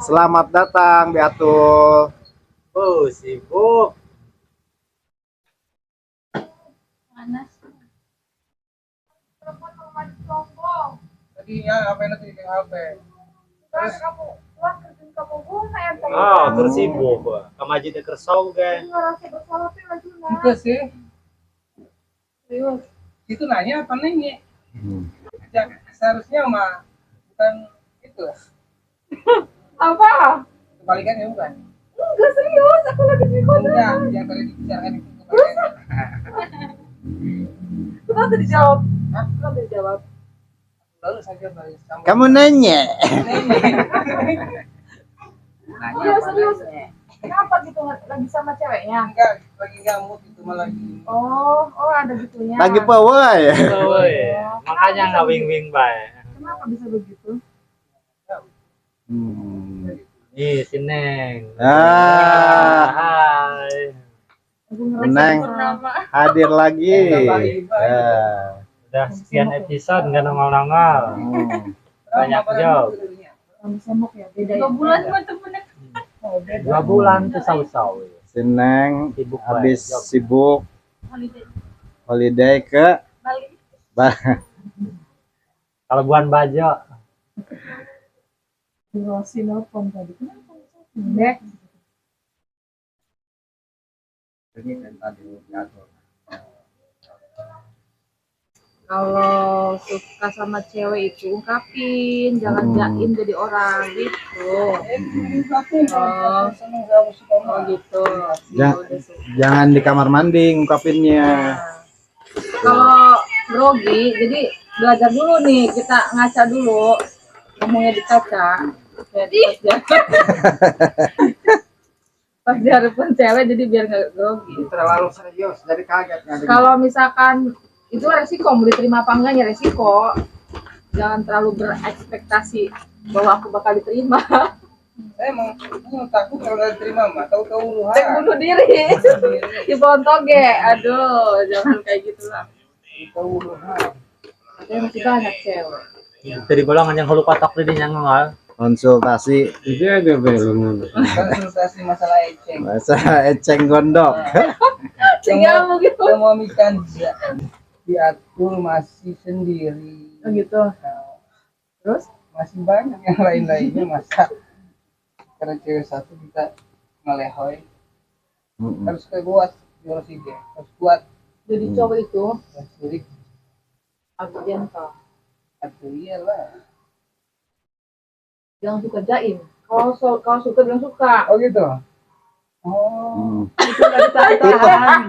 Selamat datang, Beatul. Oh, sibuk. Panas. Telepon rumah sombong. Tadi ya apa nanti di HP? Terus kamu keluar kerja kamu guna ya tadi. Ah, tersibuk. Kamu aja deh kersau kan. Ngerasa bersalah tuh lagi Itu lah. sih. Serius. Itu nanya apa nanya? Ya, seharusnya mah bukan itu. Apa? Kebalikannya bukan. Enggak serius, aku lagi di kota. Enggak, yang tadi dibicarakan itu kebalikannya. Kenapa dijawab? Kenapa dijawab? Lalu saya balik sama. Kamu nanya. Nanya Udah apa serius. nanya? Kenapa gitu lagi sama ceweknya? Enggak, lagi enggak mood itu malah lagi. Oh, ada gitunya. Lagi pawai. Oh, iya. Makanya nggak wing-wing bae. Kenapa bisa begitu? Nih, si Neng. Ah, Hai. Aku ngerasa Neng. purnama. hadir lagi. Udah sekian episode nggak nongol-nongol. Banyak jawab. Kamu semok ya, beda ya. 2 bulan cuma temennya. Oh, beda. 2 bulan tuh sau-sau. Si Neng Sibuk habis bae. sibuk Holiday. holiday ke Bali. Kalau buan bajo, Rosi nelfon tadi. Kenapa? Nek. Kalau suka sama cewek itu ungkapin, jangan jaim jadi orang gitu. Oh gitu. Ja- Udah suka. Jangan di kamar mandi ngungkapinnya. Kalau grogi, jadi belajar dulu nih, kita ngaca dulu, ngomongnya di kaca. Pas dia hadapan cewek, jadi biar nggak grogi. Terlalu serius dari kaget nggak Kalau misalkan itu resiko, mau diterima apa enggaknya resiko. Jangan terlalu berekspektasi bahwa aku bakal diterima. saya emang takut kalau nggak diterima mah tahu-tahu lu Saya bunuh diri. Di toge. Aduh, jangan kayak gitulah. tahu lu Katanya masih banyak cewek. tadi bolongan yang hulu patok di nyangol. Konsultasi Itu aja belum. konsultasi masalah eceng. bahasa eceng gondok. Tinggal begitu. Semua mikan diatur masih sendiri. Oh gitu. Terus? Masih banyak yang lain-lainnya masa karena cewek satu kita ngelehoy harus kuat harus ide harus kuat Jadi cowok itu harus sulit agak gentle. atau iyalah Jangan suka jaim. Kalau suka bilang suka. oh gitu oh Itu nggak ditahan.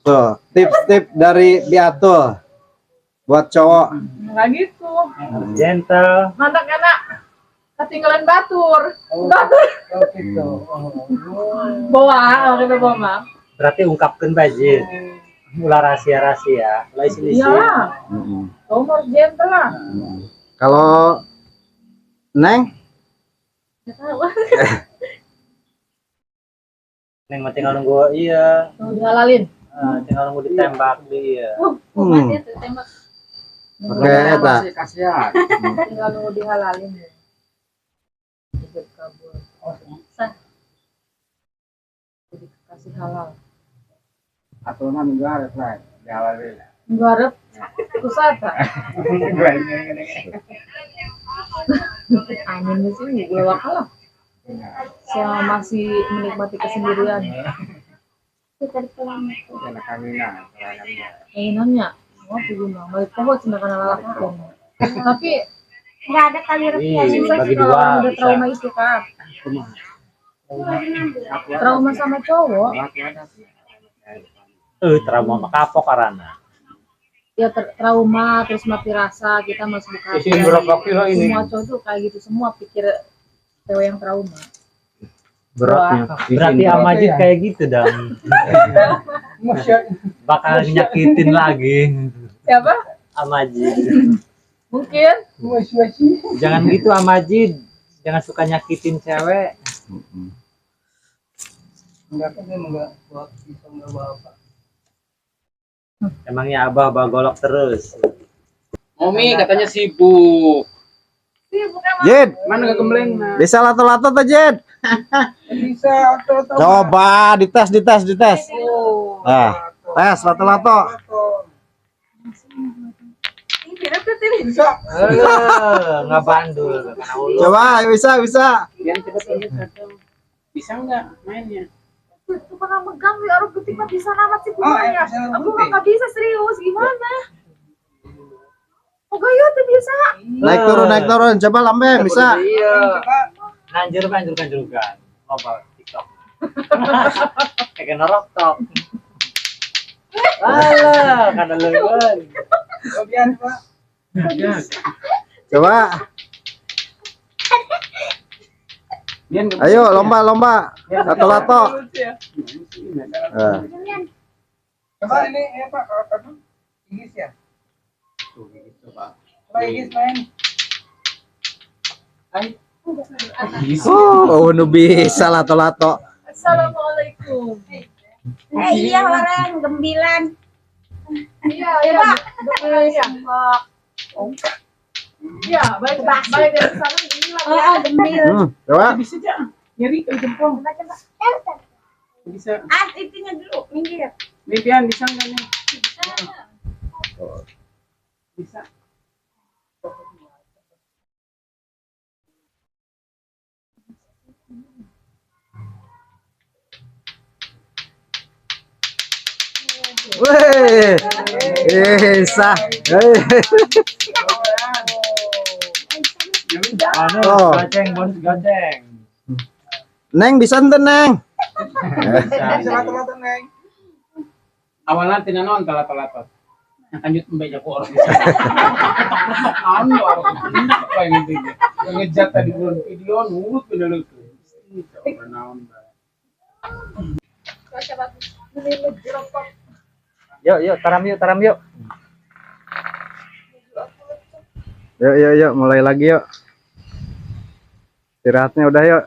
Tuh, tips-tips dari Beatul buat cowok. Nggak gitu. Gentle. Mantak enak. Ketinggalan batur. oh, Batur. oh gitu Bawa, kita bawa mah. Berarti ungkapkan budget. Ulah rahasia-rahasia. Ulah isi-isi. Iyalah. Kamu harus gentle lah. Kalau Neng, Nggak tahu. Neng mah tinggal nunggu iya. Mau dihalalin. Tinggal nunggu ditembak dia. Mati tuh tembak. pakai eta. kasihan Tinggal nunggu dihalalin. Hidup kabur. Sah. Jadi kasih halal. aturan enggak ada jalan Garap. Kusata. Angin di sini gue kalah. Saya masih menikmati kesendirian. Keinginannya, mau gimana? Balik tahu sedangkan lalakan. Tapi Nggak ada kali rupiah. Ih, susah bagi sih kalau orang dua udah bisa. trauma itu kan. Trauma sama cowok, Trauma sama kapok karena. ya trauma terus mati rasa kita masih buka hati. Isiin berapa kilo ini? Semua cowok tuh kayak gitu semua pikir cewek yang trauma. Beratnya. Berarti Amajid kayak gitu dong. Bakal nyakitin lagi. Siapa? Amajid. Mungkin. Jangan gitu Amajid. Jangan suka nyakitin cewek. enggak kan emang enggak buat bisa enggak apa Emangnya abah golok terus. Momi katanya sibuk. Iya, bukan Jid, Mana gak gembleng nah. bisa lato-lato tuh Jid. Bisa atau Coba dites. Oh. Nah, tes lato-lato. ini dapat ini. Bisa. Nggak bandul karena ulu. Coba bisa. Yang coba tunjuk satu. Bisa nggak mainnya? Itu pernah megang ya orang penting mah bisa namat sih Oh, pokoknya. bisa namat Aku mah penting. nggak bisa serius gimana? Oh gayo tuh bisa. Naik turun. Coba lambeng bisa. Iya. Coba. Anjur kan. Loba TikTok. Kayak norok tok. Alah, kada leuweun. Cobian Pak. Coba. Bian nggak Ayo lomba. Lato-lato. Nah. Coba ini Pak, apa? Igis ya? Coba Igis main. Nu bisa lato-lato. Assalamualaikum. Iya orang gembilan. Iya, iya. Iya. Iya, baik dari sana ini lagi. Oh, gembil. Coba. Bisa aja. Nyeri ke jempol. Bisa. Itunya dulu, minggir. Nih Bian bisa nggak nih? Bisa. Wih. Bisa. Anu, Oh. bonus goceng. Neng bisa ente Neng. Bisa lato-lato Neng. Awalnya tidak non lato-lato. Yang lanjut membaca ku orang bisa. Anu orang hendak apa yang itu. Yang ngejat tadi bulan video nurut bener itu. Coba naon. Yuk, taram yuk. Yuk, mulai lagi yuk. Istirahatnya udah yuk.